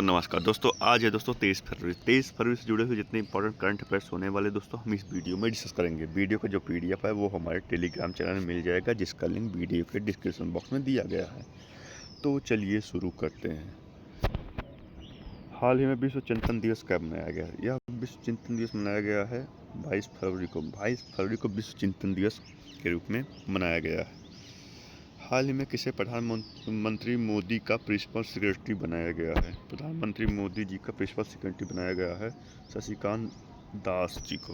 नमस्कार दोस्तों, आज है दोस्तों 23 फरवरी से जुड़े हुए जितने इंपॉर्टेंट करंट अफेयर्स होने वाले दोस्तों हम इस वीडियो में डिस्कस करेंगे। वीडियो का जो पीडीएफ है वो हमारे टेलीग्राम चैनल में मिल जाएगा, जिसका लिंक वीडियो के डिस्क्रिप्शन बॉक्स में दिया गया है। तो चलिए शुरू करते हैं। हाल ही में विश्व चिंतन दिवस कब मनाया गया है? यह विश्व चिंतन दिवस मनाया गया है 22 फरवरी को। 22 फरवरी को विश्व चिंतन दिवस के रूप में मनाया गया है। हाल ही में किसे प्रधानमंत्री मोदी का प्रिंसिपल सेक्रेटरी बनाया गया है? प्रधानमंत्री मोदी जी का प्रिंसिपल सेक्रेटरी बनाया गया है शशिकांत दास जी को।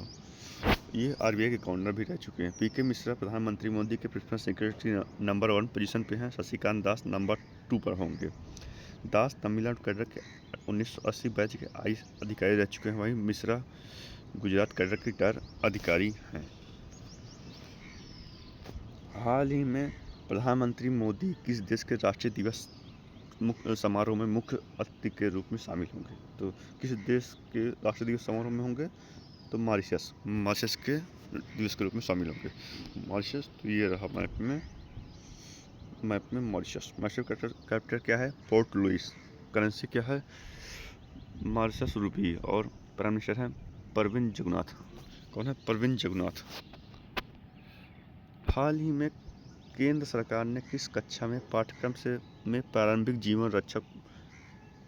ये आरबीआई के गवर्नर भी रह चुके हैं। पीके मिश्रा प्रधानमंत्री मोदी के प्रिंसिपल सेक्रेटरी नंबर 1 पोजीशन पे हैं। शशिकांत दास नंबर 2 पर होंगे। दास तमिलनाडु कैडर के 1980 बैच के आईएएस अधिकारी रह चुके हैं। वहीं मिश्रा गुजरात कैडर के रिटायर अधिकारी हैं। हाल ही में प्रधानमंत्री मोदी किस देश के राष्ट्रीय दिवस समारोह में मुख्य अतिथि के रूप में शामिल होंगे? तो किस देश के राष्ट्रीय दिवस समारोह में होंगे? तो मॉरिशस के दिवस के रूप में शामिल होंगे। मॉरिशस, तो ये रहा मैप में मॉरिशस। कैपिटल क्या है? Port Louis. करेंसी क्या है? मॉरिशस रूपी। और प्राइम मिनिस्टर हैं प्रविंद जगन्नाथ। कौन है? प्रविंद जगन्नाथ। हाल ही में केंद्र सरकार ने किस कक्षा में पाठ्यक्रम में प्रारंभिक जीवन रक्षक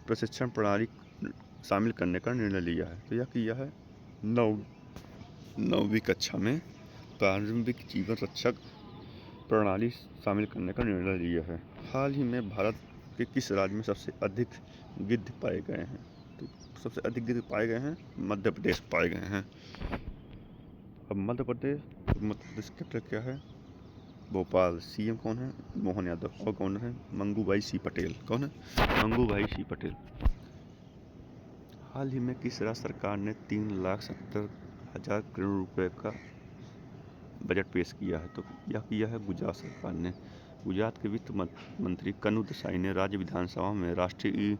प्रशिक्षण प्रणाली शामिल करने का निर्णय लिया है? तो यह किया है 9वीं कक्षा में प्रारंभिक जीवन रक्षक प्रणाली शामिल करने का निर्णय लिया है। हाल ही में भारत के किस राज्य में सबसे अधिक गिद्ध पाए गए हैं? तो सबसे अधिक गिद्ध पाए गए हैं मध्य प्रदेश पाए गए हैं। अब मध्य प्रदेश कैपिटल क्या है? भोपाल। सीएम कौन है? मोहन यादव। और गवर्नर है मंगूभाई सी पटेल। कौन है? मंगूभाई सी पटेल। हाल ही में किस राज्य सरकार ने 3,70,000 करोड़ रुपए का बजट पेश किया है? तो यह किया है गुजरात सरकार ने। गुजरात के वित्त मंत्री कनु देसाई ने राज्य विधानसभा में राष्ट्रीय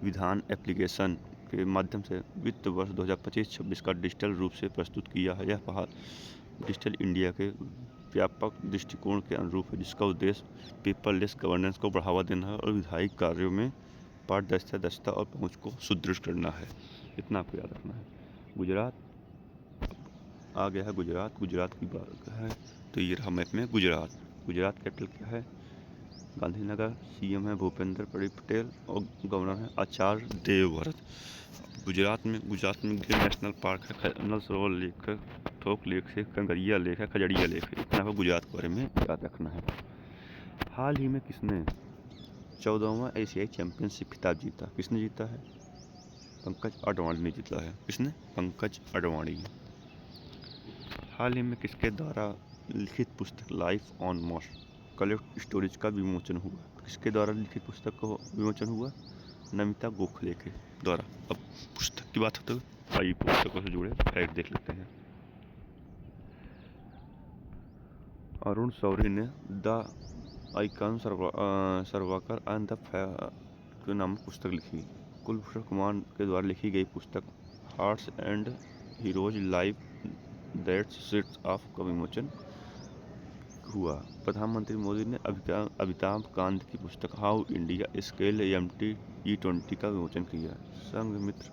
विधान एप्लीकेशन के माध्यम से वित्त वर्ष 2025-26 का डिजिटल रूप से प्रस्तुत किया है। यह पहल डिजिटल इंडिया के व्यापक दृष्टिकोण के अनुरूप है, जिसका उद्देश्य पेपरलेस गवर्नेंस को बढ़ावा देना है और विधायी कार्यों में पारदर्शिता, दक्षता और पहुंच को सुदृढ़ करना है। इतना आपको याद रखना है। गुजरात आ गया है। गुजरात की बात है तो ये रहा मैप में गुजरात। गुजरात कैपिटल क्या है? गांधीनगर। सीएम है भूपेंद्र पटेल और गवर्नर है आचार्य देवव्रत। गुजरात में गिर नेशनल पार्क है, नल सरोवर लेक है, थोक लेक है, कंगरिया लेक है, खजड़िया लेक है। इतना को गुजरात के बारे में याद रखना है। हाल ही में किसने 14वां एशियाई चैंपियनशिप खिताब जीता? किसने जीता है? पंकज अडवाणी ने जीता है। किसने? पंकज अडवाणी। हाल ही में किसके द्वारा लिखित पुस्तक life on Mars collect stories का विमोचन हुआ? किसके द्वारा लिखित पुस्तक का विमोचन हुआ? नमिता गोखले के द्वारा। अब पुस्तक की बात होती है, आइए पुस्तकों से जुड़े फैक्ट देख लेते हैं। अरुण शौरी ने the icon Savarkar and the के नामक पुस्तक लिखी। कुलभूषण कुमार के द्वारा लिखी गई पुस्तक hearts and heroes life that seats of का विमोचन हुआ। प्रधानमंत्री मोदी ने अमिताभ कांत की पुस्तक हाउ इंडिया स्केल MT-E20 का विमोचन किया। संघमित्र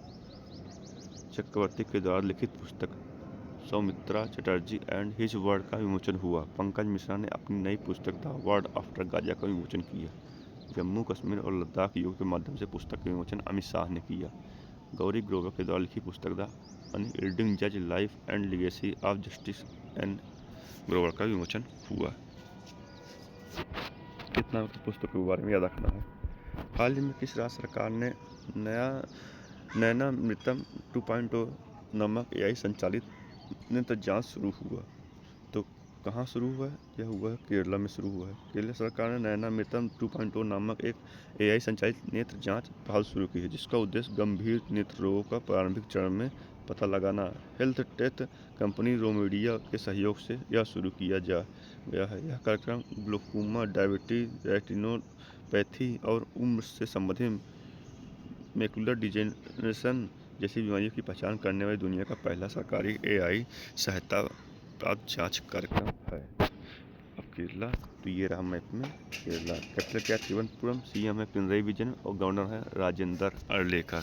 चक्रवर्ती के द्वारा लिखित पुस्तक Soumitra Chatterjee and his word का विमोचन हुआ। पंकज मिश्रा ने अपनी नई पुस्तक द वर्ड आफ्टर गाजा का विमोचन किया। जम्मू कश्मीर और लद्दाख योग के माध्यम से पुस्तक का विमोचन अमित शाह ने किया। गौरी ग्रोवर के द्वारा लिखी पुस्तक द अनयील्डिंग जज life and legacy of justice and Grover का विमोचन हुआ। इतना पुस्तक के बारे में याद रखना है। हाल ही में किस राज्य सरकार ने नैनामृतम 2.0 नामक AI संचालित नेत्र जांच शुरू हुआ? तो कहाँ शुरू हुआ है? यह हुआ है केरला में शुरू हुआ है। केरला सरकार ने नैनामृतम 2.0 नामक एक AI संचालित नेत्र जांच पहल शुरू की है, जिसका उद्देश्य गंभीर नेत्र रोगों का प्रारंभिक चरण में पता लगाना। हेल्थ टेक कंपनी रोमीडिया के सहयोग से यह शुरू किया गया है। यह कार्यक्रम ग्लोकोमा, डायबिटीज, रेटिनोपैथी और उम्र से संबंधित मैकुलर डिजेनरेशन जैसी बीमारियों की पहचान करने वाली दुनिया का पहला सरकारी AI सहायता प्राप्त जांच कार्यक्रम है। अब केरला, तो ये रहा मैप में केरला। कैपिटल क्या है? तिरुवनंतपुरम। सीएम है पिनरई विजयन और गवर्नर है राजेंद्र अर्लेकर।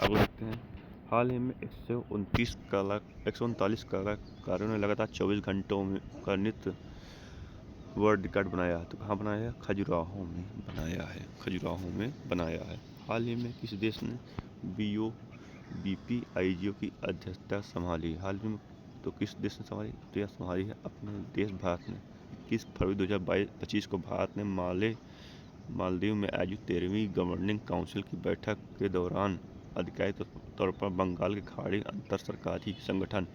अब देखते हैं, हाल ही में 139 कलाकारों ने लगातार 24 घंटों में का नृत्य वर्ल्ड रिकॉर्ड बनाया है। तो कहाँ बनाया है? खजुराहो में बनाया है। खजुराहो में बनाया है। हाल ही में किस देश ने BOBPIGO की अध्यक्षता संभाली? हाल ही में तो किस देश ने संभाली? तो यह संभाली है अपने देश भारत ने। 21 फरवरी 2025 को भारत ने मालदीव में आयोजित 13वीं गवर्निंग काउंसिल की बैठक के दौरान आधिकारिक तौर पर बंगाल के खाड़ी अंतर सरकारी संगठन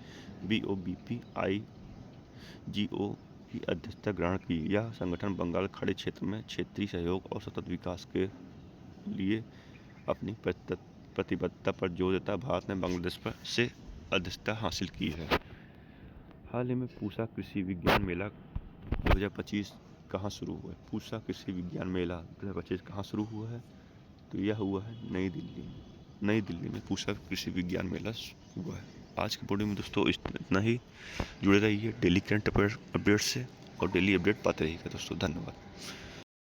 BOBPIGO की अध्यक्षता ग्रहण की। यह संगठन बंगाल खाड़ी क्षेत्र में क्षेत्रीय सहयोग और सतत विकास के लिए अपनी प्रतिबद्धता पर जोर देता है। भारत ने बांग्लादेश पर से अध्यक्षता हासिल की है। हाल ही में पूसा कृषि विज्ञान मेला 2025 कहाँ शुरू हुआ है? पूसा कृषि विज्ञान मेला 2025 कहाँ शुरू हुआ है? तो यह हुआ है नई दिल्ली में। नई दिल्ली में पूसा कृषि विज्ञान मेला हुआ है। आज के वीडियो में दोस्तों इतना ही। जुड़े रहिए डेली करंट अपडेट से और डेली अपडेट पाते रहिएगा दोस्तों। धन्यवाद।